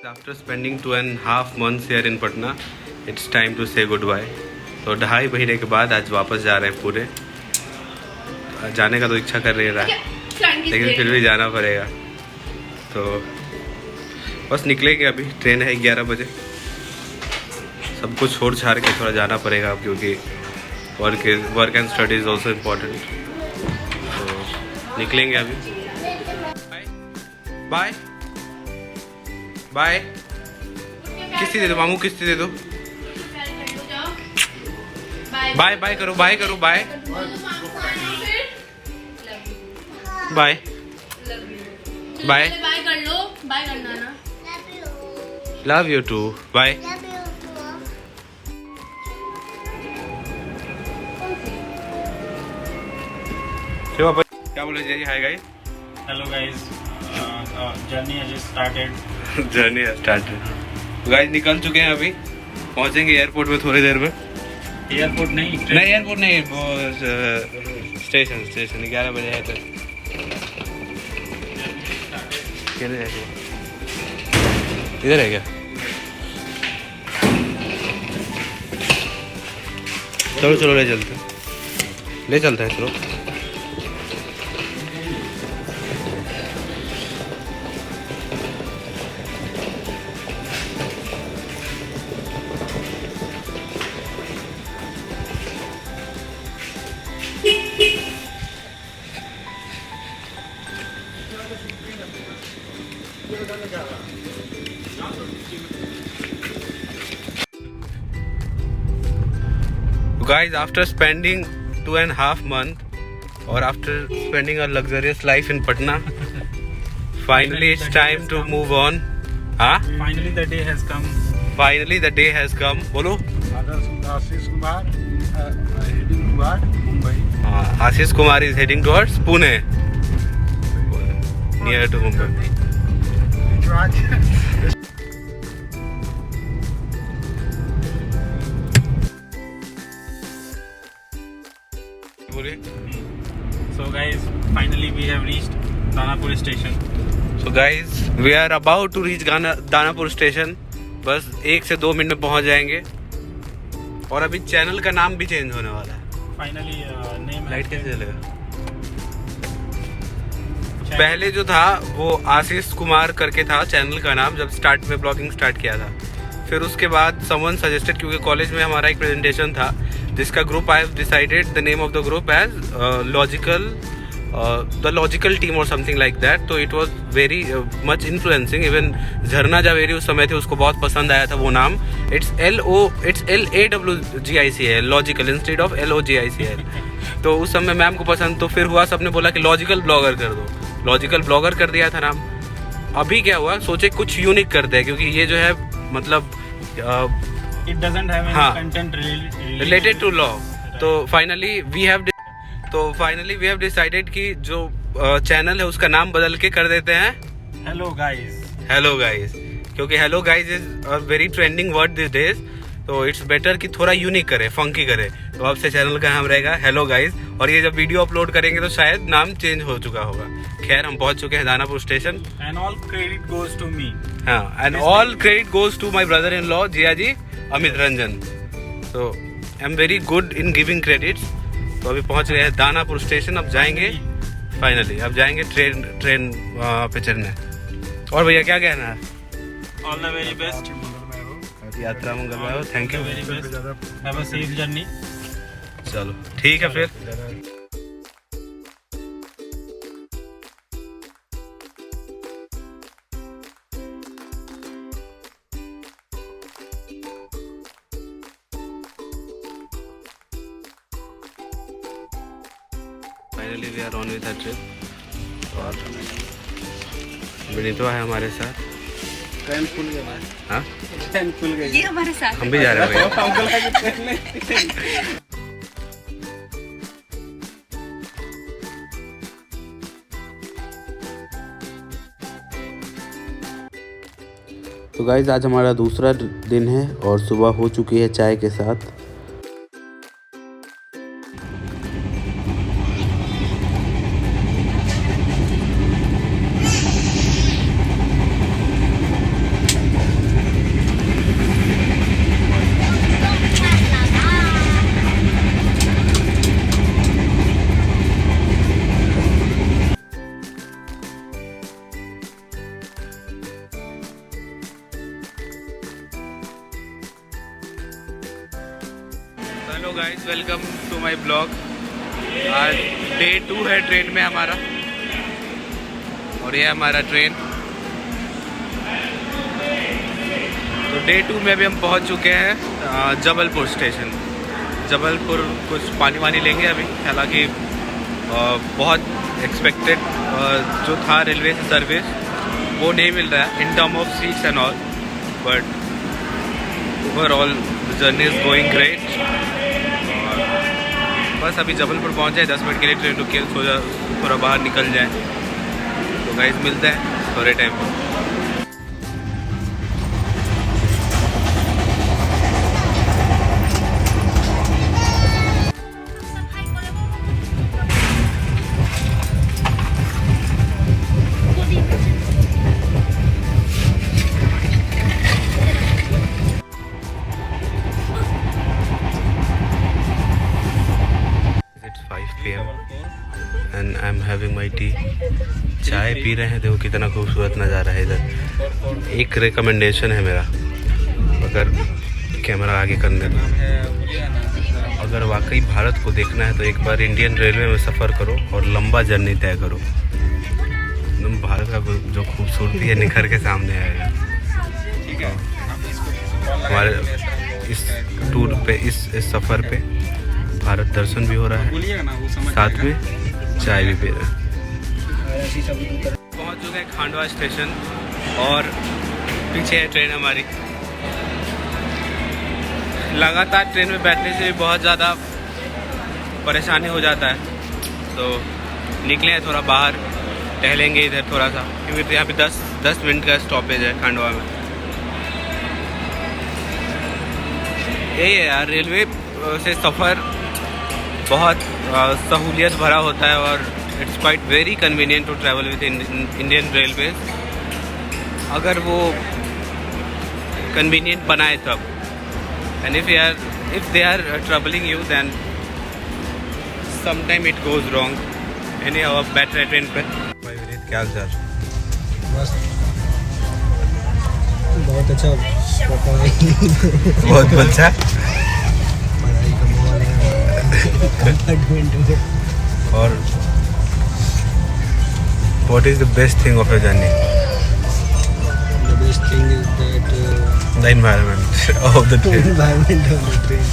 After spending 2.5 months here in Patna, it's time to say goodbye. तो 2.5 महीने के बाद आज वापस जा रहे हैं पूरे. जाने का तो इच्छा कर रही है लेकिन फिर भी जाना पड़ेगा. तो बस निकलेंगे अभी. ट्रेन है 11 बजे. सब कुछ छोड़ छाड़ के थोड़ा जाना पड़ेगा अब, क्योंकि work and study is also important. तो निकलेंगे अभी. Bye bye. किस्ती दे दो मामू, किस्ती दे दो. बाय बाय करो, बाय करो, बाय बाय बाय. बाय कर लो, बाय करना ना. Love you too. बाय. क्या बोले जी? Hi guys. Hello guys, journey has started. Journey है स्टार्टेड. गाइस निकल चुके हैं अभी. पहुंचेंगे एयरपोर्ट में थोड़ी देर में. एयरपोर्ट नहीं, नहीं एयरपोर्ट नहीं, वो स्टेशन 11 बजे है. तो इधर है क्या? चलो चलो ले चलते हैं. चलो. Guys, after spending 2.5 months or after spending a luxurious life in Patna, finally it's time to move on. Finally the day has come. Finally the day has come. बोलो. Ashish Kumar heading toward Mumbai. Ashish Kumar is heading towards Pune, near to Mumbai. So guys, finally we have reached Danapur station. So guys, we are about to reach Danapur station. बस 1 से 2 minute में पहुंच जाएंगे. और अभी channel का नाम भी चेंज होने वाला है. Finally name. लाइट कैसे चलेगा? पहले जो था वो आशीष कुमार करके था चैनल का नाम, जब स्टार्ट में ब्लॉगिंग स्टार्ट किया था. फिर उसके बाद समवन सजेस्टेड, क्योंकि कॉलेज में हमारा एक प्रेजेंटेशन था जिसका group I have decided the name of the group as the logical team और समथिंग लाइक दैट. तो it was very much influencing. Even Jharna Javeri उस समय थे, उसको बहुत पसंद आया था वो नाम. It's LOGICAL, logical instead of LOGICAL. तो उस समय मैम को पसंद, तो फिर हुआ सबने बोला कि लॉजिकल ब्लॉगर कर दो. लॉजिकल ब्लॉगर कर दिया था नाम. अभी क्या हुआ, सोचे कुछ यूनिक करते हैं, क्योंकि ये जो है मतलब It doesn't have any content related to law. तो फाइनली वी हैव डिसाइडेड कि जो चैनल है उसका नाम बदल के कर देते हैं हेलो गाइस. क्योंकि hello guys is a very trending word this days. तो इट्स बेटर कि थोड़ा यूनिक करे, फंकी करे. तो अब से चैनल का नाम रहेगा हेलो गाइस. और ये जब वीडियो अपलोड करेंगे तो शायद नाम चेंज हो चुका होगा. खैर, हम पहुंच चुके हैं Danapur station. And all credit goes to me. हाँ, and all credit goes to my brother in law Jiya ji Amit Ranjan. तो I am very good in giving credits. तो अभी पहुंच गए हैं दानापुर स्टेशन. अब जाएंगे फाइनली, अब जाएंगे ट्रेन पे चढ़ने. और भैया क्या कहना है? All the very best. यात्रा मंगलमय हो. Thank you. Very best. Have a safe journey. चलो ठीक है फिर. Finally we are on with the trip. और विनीतो है हमारे साथ. ट्रेन खुल गया. हाँ, ट्रेन खुल गई. ये हमारे साथ हम भी जा रहे हैं. तो गाइज आज हमारा दूसरा दिन है और सुबह हो चुकी है चाय के साथ. Hello guys, welcome to my blog. आज डे 2 है ट्रेन में हमारा, और ये हमारा ट्रेन। तो डे 2 में अभी हम पहुंच चुके हैं जबलपुर स्टेशन। जबलपुर कुछ पानी वानी लेंगे अभी, हालांकि बहुत एक्सपेक्टेड जो था रेलवे से सर्विस वो नहीं मिल रहा है in term of seats and all, but overall journey is going great. और बस अभी जबलपुर पहुंच जाए, 10 मिनट के लिए ट्रेन रुकी है, थोड़ा बाहर निकल जाए। तो गाइस मिलते हैं थोड़े टाइम में। And I am having my T. चाय पी रहे हैं, देखो कितना खूबसूरत नज़ारा है इधर। एक रिकमेंडेशन है मेरा, अगर कैमरा आगे करने दो, अगर वाकई भारत को देखना है तो एक बार इंडियन रेलवे में सफ़र करो और लंबा जर्नी तय करो। एकदम भारत का जो खूबसूरती है निखर के सामने आएगा। ठीक है, हमारे इस टूर पे, इस सफ़र पे भारत दर्शन भी हो रहा है, साथ में चाय भी पी रहे हैं। पहुंच चुके हैं खांडवा स्टेशन, और पीछे है ट्रेन हमारी। लगातार ट्रेन में बैठने से भी बहुत ज़्यादा परेशानी हो जाता है, तो निकले हैं थोड़ा बाहर, टहलेंगे इधर थोड़ा सा, क्योंकि यहाँ पे 10 मिनट का स्टॉपेज है खांडवा में। यही है यार, रेलवे से सफ़र बहुत सहूलियत भरा होता है, और it's quite very convenient to travel with Indian railways, अगर वो कन्वीनियंट बनाए तब। And if they are troubling you then sometime it goes wrong. Anyhow अब बैठ रहे ट्रेन पे। भाई विनीत, क्या हाल चाल? बस बहुत अच्छा बहुत अच्छा। पढ़ाई का माहौल है, कंपार्टमेंट में। और what is the best thing of your journey? The best thing is that The environment of the the train. environment of the train.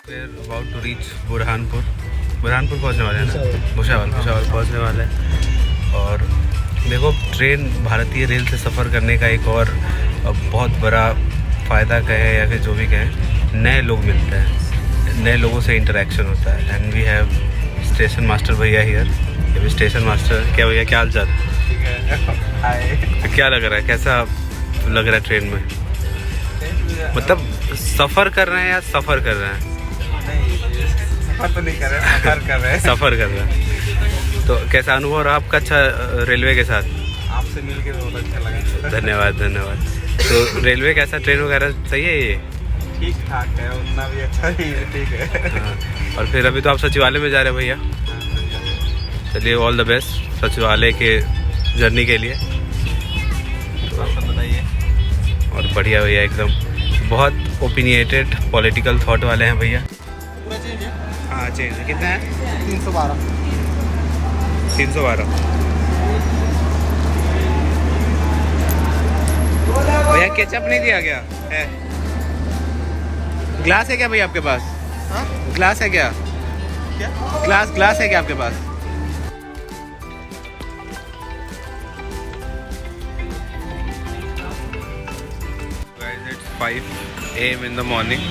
We are about to reach Burhanpur पहुंचने वाले हैं ना, भुसावल पहुंचने वाले हैं। और देखो, ट्रेन भारतीय रेल से सफ़र करने का एक और बहुत बड़ा फ़ायदा कहे या फिर जो भी कहें, नए लोग मिलते हैं, नए लोगों से इंटरेक्शन होता है। And we have station master भैया हियर। ये भी स्टेशन मास्टर। क्या भैया, क्या हाल चाल? क्या लग रहा है, कैसा लग रहा है ट्रेन में? मतलब सफ़र कर रहे हैं या सफ़र कर रहे हैं? सफर तो नहीं कर रहे हैं, सफर कर रहे हैं। सफ़र कर रहे हैं। तो कैसा अनुभव रहा आपका अच्छा रेलवे के साथ? आपसे मिलके बहुत अच्छा लगा। धन्यवाद। तो रेलवे कैसा, ट्रेन वगैरह सही है ये? ठीक ठाक है, उतना भी अच्छा नहीं है, ठीक है। हाँ। और फिर अभी तो आप सचिवालय में जा रहे हैं भैया। चलिए, ऑल द बेस्ट सचिवालय के जर्नी के लिए। तो आप बताइए। और बढ़िया भैया, एकदम बहुत ओपिनिएटेड पॉलिटिकल थॉट वाले हैं भैया। पूरा चेंज है। हाँ, चेंज है। कितना है? 312। 312। भैया केचप नहीं दिया गया है? ग्लास है क्या भैया आपके पास? हाँ? ग्लास है क्या? क्या? ग्लास है क्या आपके पास? Guys, it's 5 AM in the morning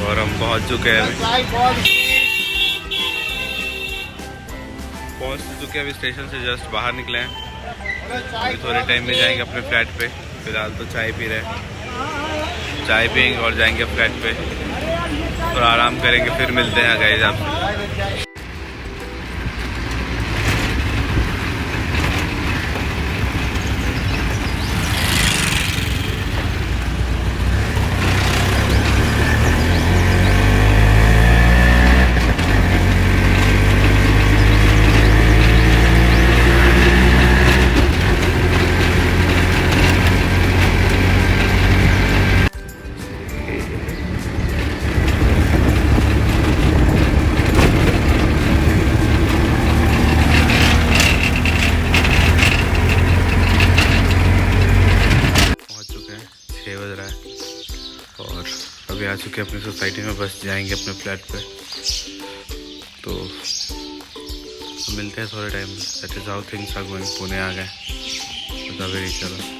और हम पहुंच चुके हैं अभी स्टेशन से जस्ट बाहर निकले हैं। अभी थोड़े टाइम में जाएंगे अपने फ्लैट पे। फिलहाल तो चाय पी रहे हैं, चाय पियेंगे और जाएंगे फ्लैट पे, थोड़ा आराम करेंगे, फिर मिलते हैं गाइस आपसे। के अपनी सोसाइटी में बस जाएंगे अपने फ्लैट पे। तो मिलते हैं थोड़े टाइम में। That is how things are going. Pune आ गए, वेरी चलो।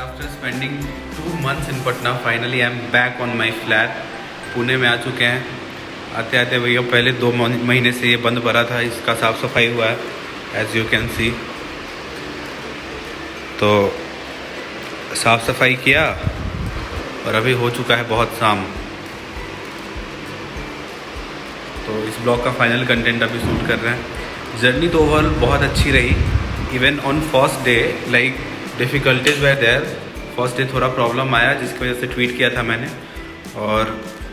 After spending 2 months in Patna, finally I am back on my flat. Pune में आ चुके हैं। आते आते भैया पहले 2 महीने से ये बंद पड़ा था, इसका साफ़ सफाई हुआ है एज यू कैन सी। तो साफ़ सफाई किया और अभी हो चुका है बहुत शाम। तो इस ब्लॉग का फाइनल कंटेंट अभी शूट कर रहे हैं। जर्नी तो ओवरऑल बहुत अच्छी रही। Even on first day like difficulties were there. First day थोड़ा प्रॉब्लम आया जिसकी वजह से ट्वीट किया था मैंने, और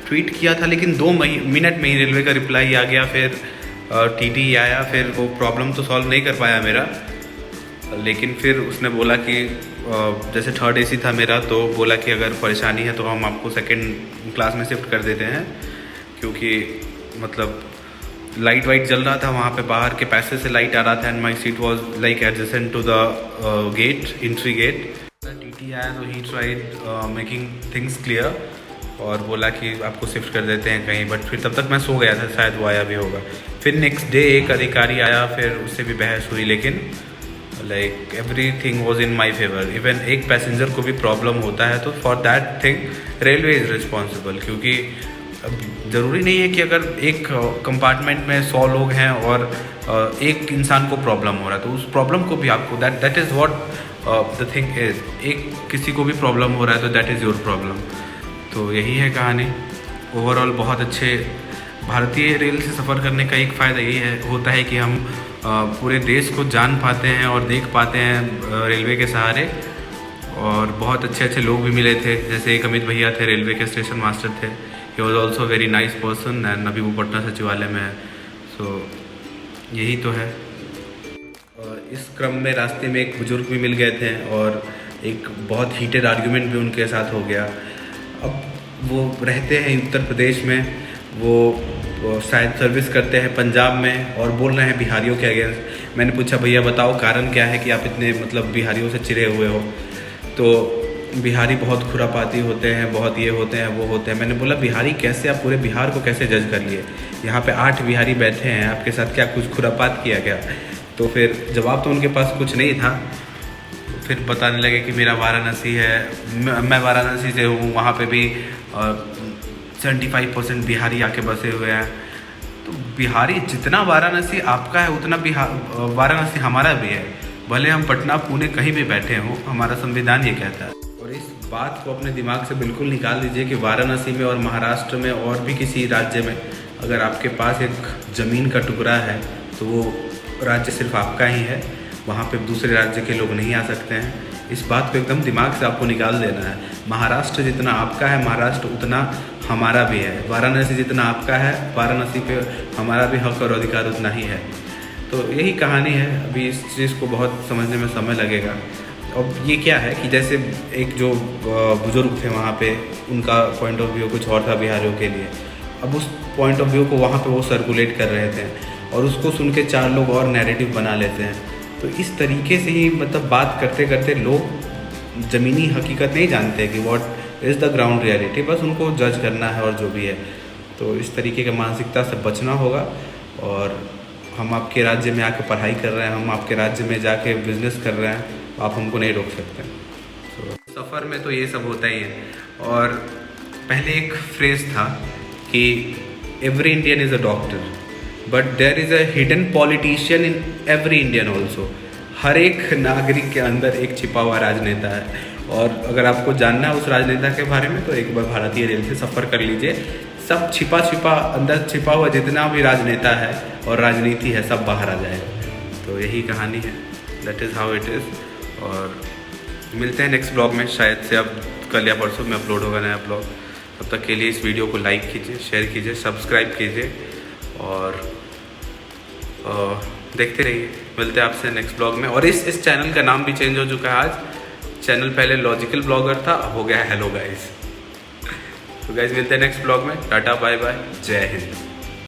ट्वीट किया था लेकिन 2 मिनट में ही रेलवे का रिप्लाई आ गया। फिर टीटी आया, फिर वो प्रॉब्लम तो सॉल्व नहीं कर पाया मेरा। लेकिन फिर उसने बोला कि जैसे 3rd AC था मेरा, तो बोला कि अगर परेशानी है तो हम आपको 2nd क्लास में शिफ्ट कर देते हैं, क्योंकि मतलब लाइट वाइट जल रहा था वहाँ पे, बाहर के पैसे से लाइट आ रहा था। And my seat was like adjacent to the gate, entry gate. TT आया तो he tried making things clear और बोला कि आपको शिफ्ट कर देते हैं कहीं। बट फिर तब तक मैं सो गया था, शायद वो आया भी होगा। फिर नेक्स्ट डे एक अधिकारी आया, फिर उससे भी बहस हुई, लेकिन like everything was in my favour. Even एक पैसेंजर को भी प्रॉब्लम होता है तो for that thing railway is responsible, क्योंकि ज़रूरी नहीं है कि अगर एक कंपार्टमेंट में 100 लोग हैं और एक इंसान को प्रॉब्लम हो रहा है तो उस प्रॉब्लम को भी आपको that is what the thing is. एक किसी को भी प्रॉब्लम हो रहा है तो दैट इज़ योर प्रॉब्लम। तो यही है कहानी। ओवरऑल बहुत अच्छे। भारतीय रेल से सफ़र करने का एक फ़ायदा ये होता है कि हम पूरे देश को जान पाते हैं और देख पाते हैं रेलवे के सहारे। और बहुत अच्छे अच्छे लोग भी मिले थे, जैसे एक अमित भैया थे, रेलवे के स्टेशन मास्टर थे। He was also very nice person and अभी वो पटना सचिवालय में है। सो यही तो है। और इस क्रम में रास्ते में एक बुजुर्ग भी मिल गए थे और एक बहुत हीटेड आर्ग्यूमेंट भी उनके साथ हो गया। अब वो रहते हैं उत्तर प्रदेश में, वो शायद सर्विस करते हैं पंजाब में और बोल रहे हैं बिहारियों के अगेंस्ट। मैंने पूछा भैया बताओ कारण क्या है कि आप इतने मतलब बिहारियों से चिरे हुए हो। तो बिहारी बहुत खुरापाती होते हैं, बहुत ये होते हैं वो होते हैं। मैंने बोला बिहारी कैसे, आप पूरे बिहार को कैसे जज कर लिए? यहाँ पे 8 बिहारी बैठे हैं, आपके साथ क्या कुछ खुरापात किया गया? तो फिर जवाब तो उनके पास कुछ नहीं था। फिर बताने लगे कि मेरा वाराणसी है, मैं वाराणसी से हूँ, वहाँ पे भी 75% बिहारी आके बसे हुए हैं। तो बिहारी जितना वाराणसी आपका है उतना वाराणसी हमारा भी है। भले हम पटना पुणे कहीं भी बैठे हों, हमारा संविधान ये कहता है। और इस बात को अपने दिमाग से बिल्कुल निकाल दीजिए कि वाराणसी में और महाराष्ट्र में और भी किसी राज्य में अगर आपके पास एक ज़मीन का टुकड़ा है तो वो राज्य सिर्फ आपका ही है, वहाँ पे दूसरे राज्य के लोग नहीं आ सकते हैं। इस बात को एकदम दिमाग से आपको निकाल देना है। महाराष्ट्र जितना आपका है, महाराष्ट्र उतना हमारा भी है। वाराणसी जितना आपका है, वाराणसी पे हमारा भी हक और अधिकार उतना ही है। तो यही कहानी है। अभी इस चीज़ को बहुत समझने में समय लगेगा। अब ये क्या है कि जैसे एक जो बुज़ुर्ग थे वहाँ पे, उनका पॉइंट ऑफ व्यू कुछ और था बिहारियों के लिए। अब उस पॉइंट ऑफ व्यू को वहाँ पे वो सर्कुलेट कर रहे थे और उसको सुन के 4 लोग और नैरेटिव बना लेते हैं। तो इस तरीके से ही मतलब बात करते करते लोग ज़मीनी हकीकत नहीं जानते कि what is the ground reality, बस उनको जज करना है और जो भी है। तो इस तरीके की मानसिकता से बचना होगा। और हम आपके राज्य में आके पढ़ाई कर रहे हैं, हम आपके राज्य में जाके बिजनेस कर रहे हैं, आप हमको नहीं रोक सकते। तो सफ़र में तो ये सब होता ही है। और पहले एक फ्रेज़ था कि every Indian is a doctor but there is a hidden politician in every Indian also. हर एक नागरिक के अंदर एक छिपा हुआ राजनेता है। और अगर आपको जानना है उस राजनेता के बारे में तो एक बार भारतीय रेल से सफ़र कर लीजिए। सब छिपा अंदर छिपा हुआ जितना भी राजनेता है और राजनीति है सब बाहर आ जाएगा। तो यही कहानी है, that is how it is. और मिलते हैं नेक्स्ट ब्लॉग में, शायद से अब कल या परसों में अपलोड होगा नया ब्लॉग। तब तक के लिए इस वीडियो को लाइक कीजिए, शेयर कीजिए, सब्सक्राइब कीजिए और देखते रहिए। मिलते हैं आपसे नेक्स्ट ब्लॉग में। और इस चैनल का नाम भी चेंज हो चुका है आज। चैनल पहले लॉजिकल ब्लॉगर था, अब हो गया हेलो गाइस। तो गाइस मिलते हैं नेक्स्ट ब्लॉग में। टाटा बाय बाय, जय हिंद।